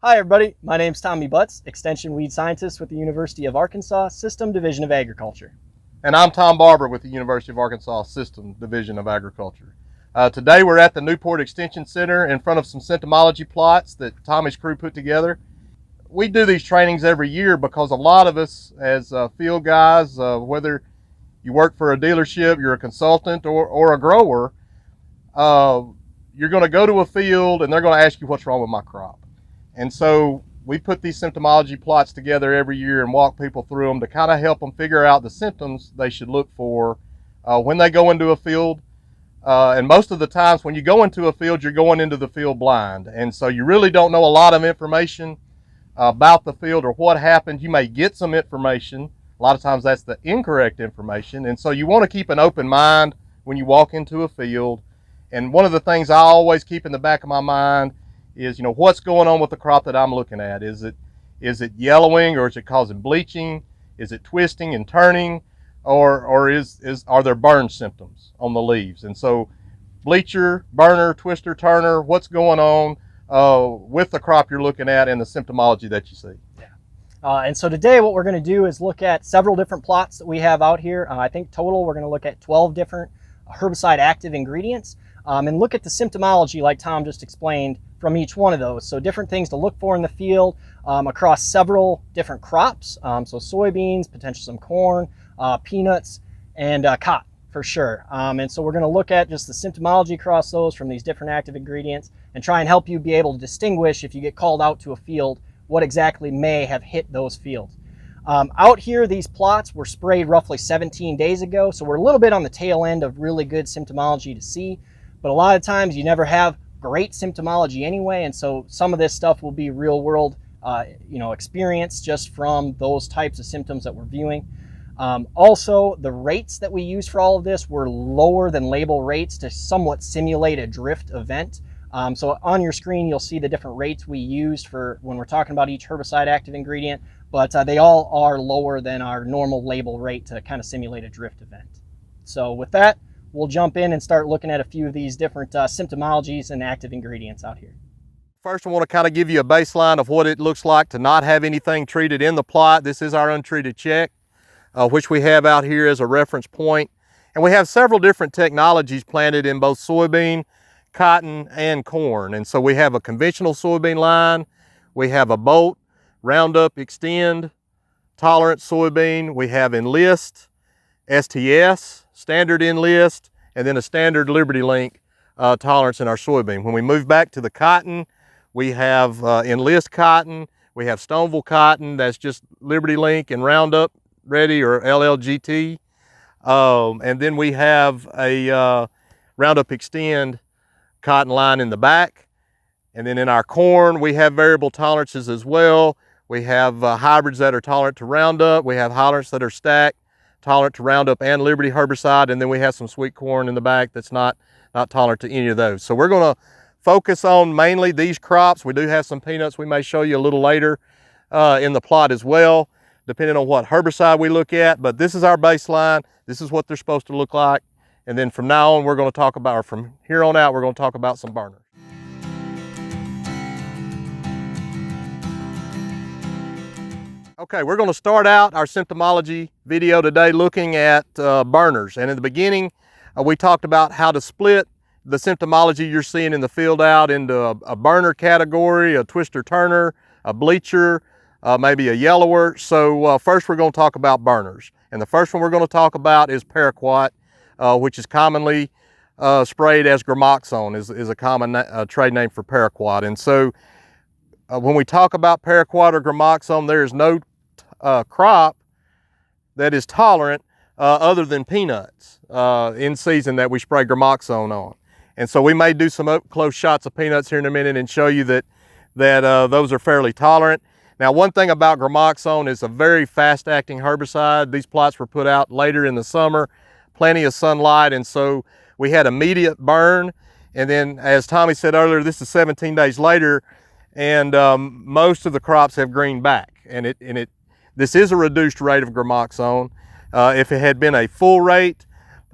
Hi everybody, my name's Tommy Butts, Extension Weed Scientist with the University of Arkansas System Division of Agriculture. And I'm Tom Barber with the University of Arkansas System Division of Agriculture. Today we're at the Newport Extension Center in front of some symptomology plots that Tommy's crew put together. We do these trainings every year because a lot of us as field guys, whether you work for a dealership, you're a consultant, or a grower, you're going to go to a field and they're going to ask you what's wrong with my crop. And so we put these symptomology plots together every year and walk people through them to kind of help them figure out the symptoms they should look for when they go into a field. And most of the times when you go into a field, you're going into the field blind. And so you really don't know a lot of information about the field or what happened. You may get some information. A lot of times that's the incorrect information. And so you want to keep an open mind when you walk into a field. And one of the things I always keep in the back of my mind is, what's going on with the crop that I'm looking at? Is it yellowing, or is it causing bleaching? Is it twisting and turning, or are there burn symptoms on the leaves? And so bleacher, burner, twister, turner, what's going on with the crop you're looking at and the symptomology that you see? And so today what we're going to do is look at several different plots that we have out here. I think total we're going to look at 12 different herbicide active ingredients and look at the symptomology like Tom just explained from each one of those. So different things to look for in the field across several different crops. So soybeans, potentially some corn, peanuts, and cotton for sure. And so we're going to look at just the symptomology across those from these different active ingredients and try and help you be able to distinguish if you get called out to a field what exactly may have hit those fields. Out here, these plots were sprayed roughly 17 days ago, so we're a little bit on the tail end of really good symptomology to see, but a lot of times you never have great symptomology anyway, and so some of this stuff will be real world experience just from those types of symptoms that we're viewing. Also, the rates that we use for all of this were lower than label rates to somewhat simulate a drift event. So on your screen, you'll see the different rates we used for when we're talking about each herbicide active ingredient, but they all are lower than our normal label rate to kind of simulate a drift event. So with that, we'll jump in and start looking at a few of these different symptomologies and active ingredients out here. First, I want to kind of give you a baseline of what it looks like to not have anything treated in the plot. This is our untreated check, which we have out here as a reference point. And we have several different technologies planted in both soybean, cotton, and corn. And so we have a conventional soybean line, we have a Bolt, Roundup Extend, tolerant soybean, we have Enlist, STS, standard Enlist, and then a standard Liberty Link tolerance in our soybean. When we move back to the cotton, we have Enlist cotton, we have Stoneville cotton, that's just Liberty Link and Roundup Ready or LLGT. And then we have a Roundup Extend cotton line in the back. And then in our corn, we have variable tolerances as well. We have hybrids that are tolerant to Roundup. We have hybrids that are stacked, tolerant to Roundup and Liberty herbicide. And then we have some sweet corn in the back that's not tolerant to any of those. So we're going to focus on mainly these crops. We do have some peanuts we may show you a little later in the plot as well, depending on what herbicide we look at. But this is our baseline. This is what they're supposed to look like. And then from now on, we're going to talk about, or from here on out, we're going to talk about some burners. Okay, we're going to start out our symptomology video today looking at burners. And in the beginning, we talked about how to split the symptomology you're seeing in the field out into a burner category, a twister turner, a bleacher, maybe a yellower. So first we're going to talk about burners. And the first one we're going to talk about is paraquat, which is commonly sprayed as gramoxone, is a common trade name for paraquat. And so when we talk about paraquat or gramoxone, there is no crop that is tolerant other than peanuts in season that we spray gramoxone on. And so we may do some up close shots of peanuts here in a minute and show you that those are fairly tolerant. Now, one thing about gramoxone is a very fast acting herbicide. These plots were put out later in the summer, plenty of sunlight, and so we had immediate burn. And then, as Tommy said earlier, this is 17 days later, and most of the crops have greened back. And this is a reduced rate of gramoxone. If it had been a full rate,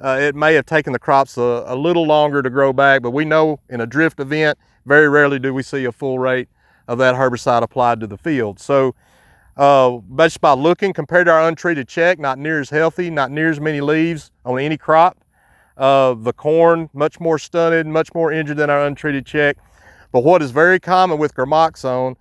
it may have taken the crops a little longer to grow back, but we know in a drift event, very rarely do we see a full rate of that herbicide applied to the field. So just by looking, compared to our untreated check, not near as healthy, not near as many leaves on any crop. The corn, much more stunted, much more injured than our untreated check. But what is very common with gramoxone,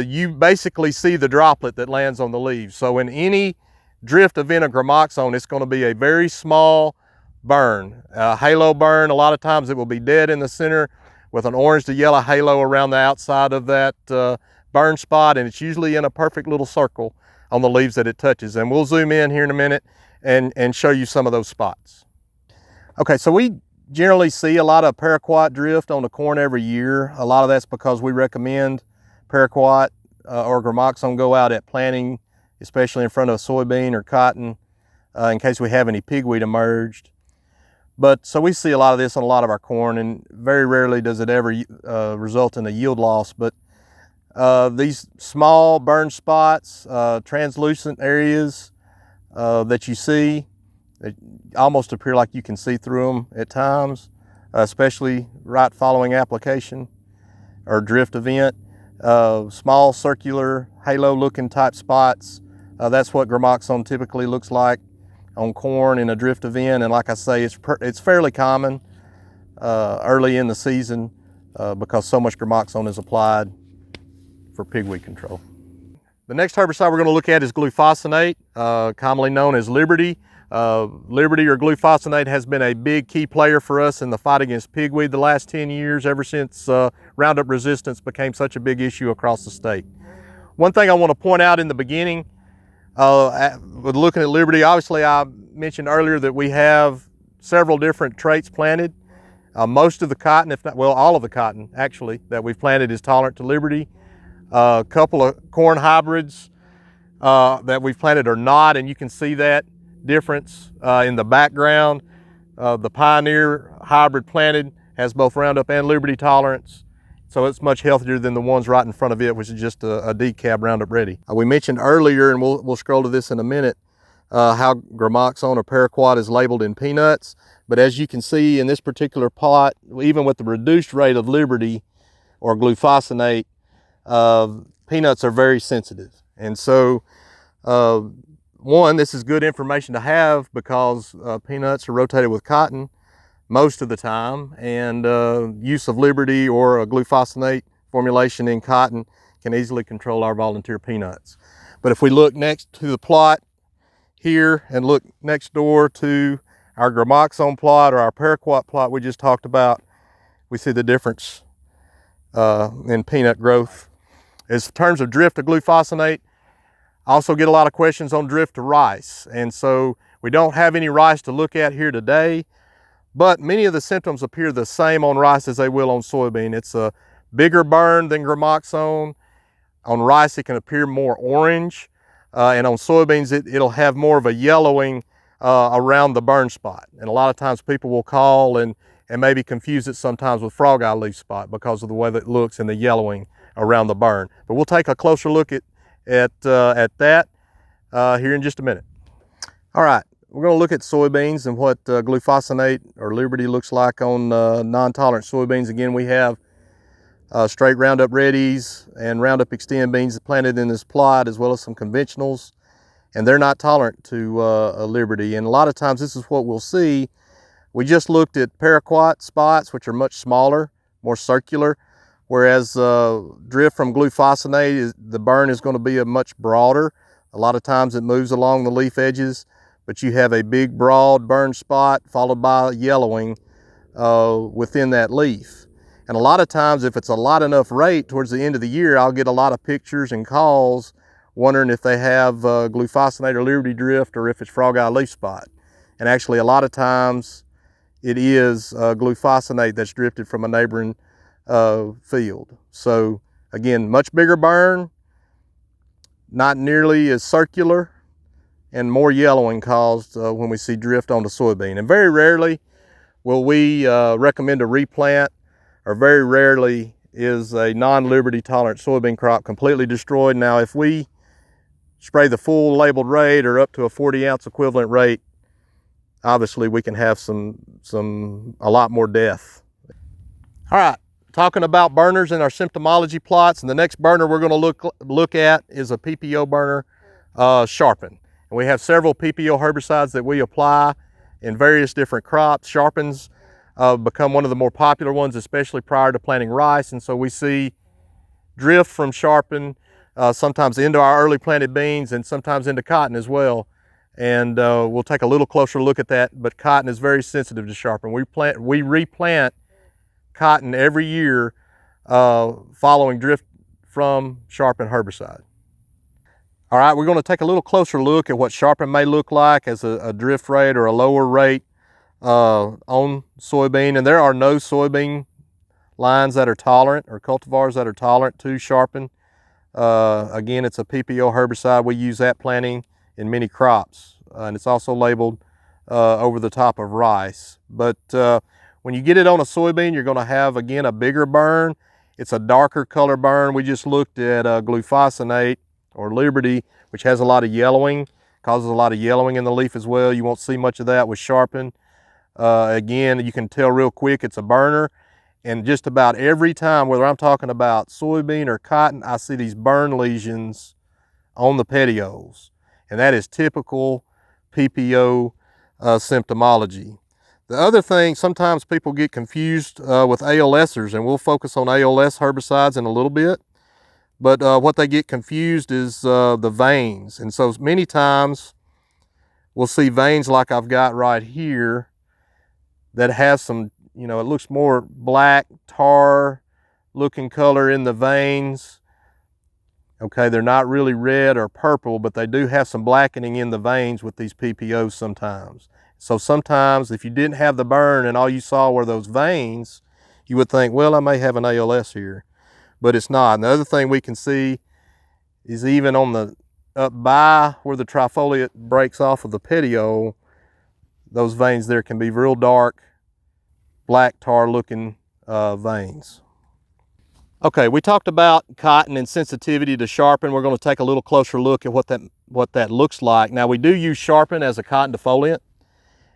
you basically see the droplet that lands on the leaves. So in any drift event of gramoxone, it's going to be a very small burn, a halo burn. A lot of times it will be dead in the center with an orange to yellow halo around the outside of that burn spot, and it's usually in a perfect little circle on the leaves that it touches. And we'll zoom in here in a minute and show you some of those spots. Okay, so we generally see a lot of paraquat drift on the corn every year. A lot of that's because we recommend paraquat or gramoxone go out at planting, especially in front of soybean or cotton, in case we have any pigweed emerged. But so we see a lot of this on a lot of our corn, and very rarely does it ever result in a yield loss. But these small burn spots, translucent areas that you see, they almost appear like you can see through them at times, especially right following application or drift event. Small circular halo looking type spots, that's what gramoxone typically looks like on corn in a drift event. And like I say, it's fairly common early in the season because so much gramoxone is applied for pigweed control. The next herbicide we're going to look at is glufosinate, commonly known as Liberty. Liberty or glufosinate has been a big key player for us in the fight against pigweed the last 10 years, ever since Roundup resistance became such a big issue across the state. One thing I want to point out in the beginning, with looking at Liberty, obviously I mentioned earlier that we have several different traits planted. Most of the cotton, if not, well, all of the cotton actually that we've planted is tolerant to Liberty. A couple of corn hybrids that we've planted are not, and you can see that difference in the background. The Pioneer hybrid planted has both Roundup and Liberty tolerance, so it's much healthier than the ones right in front of it, which is just a decab Roundup Ready. We mentioned earlier, and we'll scroll to this in a minute, how gramoxone or paraquat is labeled in peanuts. But as you can see in this particular plot, even with the reduced rate of Liberty or glufosinate, peanuts are very sensitive. And so one, this is good information to have because peanuts are rotated with cotton most of the time, and use of Liberty or a glufosinate formulation in cotton can easily control our volunteer peanuts. But if we look next to the plot here and look next door to our gramoxone plot or our paraquat plot we just talked about, we see the difference in peanut growth. As in terms of drift to glufosinate, I also get a lot of questions on drift to rice. And so we don't have any rice to look at here today, but many of the symptoms appear the same on rice as they will on soybean. It's a bigger burn than gramoxone. On rice, it can appear more orange. And on soybeans, it'll have more of a yellowing around the burn spot. And a lot of times people will call and maybe confuse it sometimes with frog eye leaf spot because of the way that it looks and the yellowing around the burn. But we'll take a closer look at that here in just a minute. All right, we're going to look at soybeans and what glufosinate or Liberty looks like on non-tolerant soybeans. Again, we have straight Roundup Readies and Roundup Extend beans planted in this plot, as well as some conventionals, and they're not tolerant to Liberty. And a lot of times this is what we'll see. We just looked at paraquat spots, which are much smaller, more circular, whereas drift from glufosinate, the burn is going to be a much broader. A lot of times it moves along the leaf edges, but you have a big broad burn spot followed by yellowing within that leaf. And a lot of times, if it's a lot enough rate towards the end of the year, I'll get a lot of pictures and calls wondering if they have glufosinate or Liberty drift or if it's frog eye leaf spot. And actually a lot of times it is glufosinate that's drifted from a neighboring field. So again, much bigger burn, not nearly as circular, and more yellowing caused when we see drift onto soybean. And very rarely will we recommend a replant, or very rarely is a non-Liberty tolerant soybean crop completely destroyed. Now, if we spray the full labeled rate or up to a 40-ounce equivalent rate, obviously we can have a lot more death. All right, talking about burners in our symptomology plots, and the next burner we're going to look at is a PPO burner, Sharpen. And we have several PPO herbicides that we apply in various different crops. Sharpens become one of the more popular ones, especially prior to planting rice, and so we see drift from Sharpen sometimes into our early planted beans and sometimes into cotton as well. And we'll take a little closer look at that, but cotton is very sensitive to Sharpen. We replant cotton every year following drift from Sharpen herbicide. All right, we're going to take a little closer look at what Sharpen may look like as a drift rate or a lower rate on soybean. And there are no soybean lines that are tolerant or cultivars that are tolerant to Sharpen. Again, it's a PPO herbicide. We use that planting in many crops, and it's also labeled over the top of rice. But when you get it on a soybean, you're going to have, again, a bigger burn. It's a darker color burn. We just looked at glufosinate or Liberty, which has a lot of yellowing, causes a lot of yellowing in the leaf as well. You won't see much of that with Sharpen. Again, you can tell real quick it's a burner. And just about every time, whether I'm talking about soybean or cotton, I see these burn lesions on the petioles. And that is typical PPO symptomology. The other thing, sometimes people get confused with ALSers, and we'll focus on ALS herbicides in a little bit. But what they get confused is the veins. And so many times we'll see veins like I've got right here that has some, you know, it looks more black, tar looking color in the veins. Okay, they're not really red or purple, but they do have some blackening in the veins with these PPOs sometimes. So sometimes if you didn't have the burn and all you saw were those veins, you would think, well, I may have an ALS here, but it's not. And the other thing we can see is even on the up by where the trifoliate breaks off of the petiole, those veins there can be real dark, black tar looking veins. Okay, we talked about cotton and sensitivity to Sharpen. We're going to take a little closer look at what that looks like. Now, we do use Sharpen as a cotton defoliant,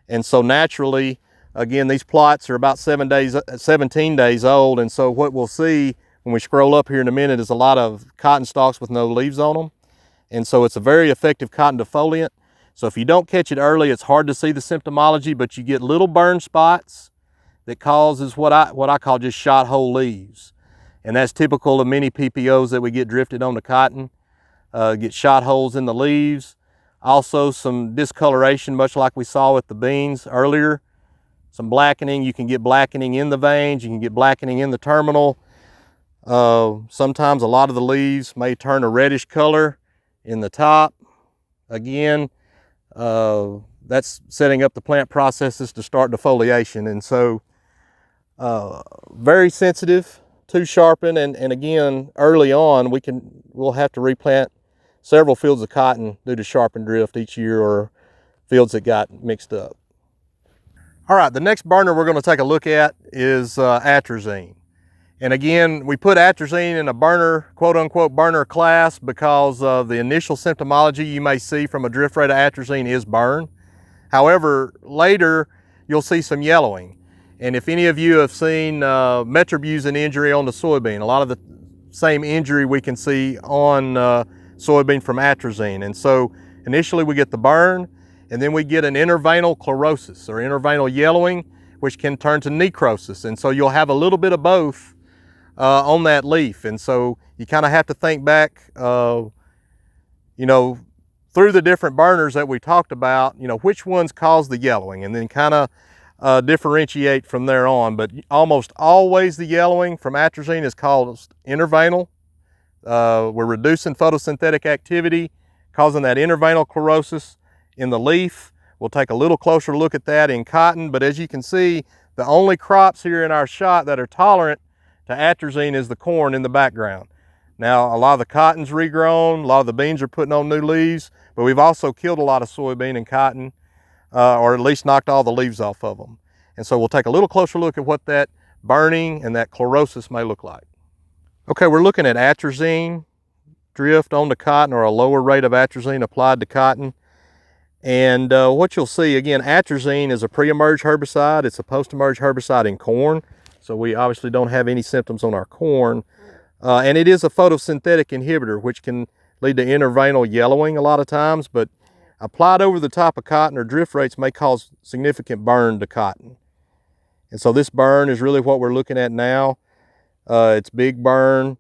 and so naturally, again, these plots are about 17 days old, and so what we'll see when we scroll up here in a minute is a lot of cotton stalks with no leaves on them, and so it's a very effective cotton defoliant. So if you don't catch it early, it's hard to see the symptomology, but you get little burn spots that causes what I call just shot hole leaves. And that's typical of many PPOs that we get drifted onto cotton. Get shot holes in the leaves. Also some discoloration, much like we saw with the beans earlier. Some blackening. You can get blackening in the veins. You can get blackening in the terminal. Sometimes a lot of the leaves may turn a reddish color in the top. Again, that's setting up the plant processes to start defoliation. And so very sensitive to Sharpen, and again, early on, we'll have to replant several fields of cotton due to Sharpen drift each year, or fields that got mixed up. All right, the next burner we're going to take a look at is atrazine. And again, we put atrazine in a burner, quote unquote burner class, because the initial symptomology you may see from a drift rate of atrazine is burn. However, later you'll see some yellowing. And if any of you have seen metribuzin injury on the soybean, a lot of the same injury we can see on soybean from atrazine. And so initially we get the burn, and then we get an interveinal chlorosis or interveinal yellowing, which can turn to necrosis. And so you'll have a little bit of both on that leaf. And so you kind of have to think back, you know, through the different burners that we talked about, you know, which ones cause the yellowing, and then kind of differentiate from there on. But almost always the yellowing from atrazine is caused interveinal. We're reducing photosynthetic activity, causing that interveinal chlorosis in the leaf. We'll take a little closer look at that in cotton, but as you can see, the only crops here in our shot that are tolerant to atrazine is the corn in the background. Now, a lot of the cotton's regrown, a lot of the beans are putting on new leaves, but we've also killed a lot of soybean and cotton, or at least knocked all the leaves off of them. And so we'll take a little closer look at what that burning and that chlorosis may look like. Okay, we're looking at atrazine drift onto cotton, or a lower rate of atrazine applied to cotton. And what you'll see, again, atrazine is a pre-emerge herbicide. It's a post-emerge herbicide in corn. So we obviously don't have any symptoms on our corn. And it is a photosynthetic inhibitor, which can lead to interveinal yellowing a lot of times, but applied over the top of cotton or drift rates may cause significant burn to cotton. And so this burn is really what we're looking at now. It's big burn.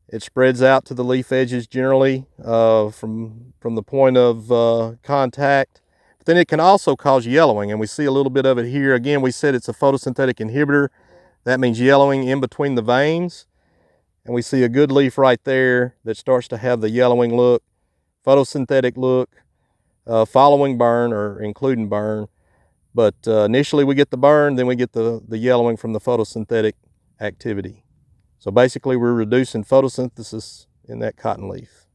It spreads out to the leaf edges generally from the point of contact. But then it can also cause yellowing, and we see a little bit of it here. Again, we said it's a photosynthetic inhibitor. That means yellowing in between the veins. And we see a good leaf right there that starts to have the yellowing look, photosynthetic look, following burn or including burn. But initially we get the burn, then we get the yellowing from the photosynthetic activity. So basically we're reducing photosynthesis in that cotton leaf.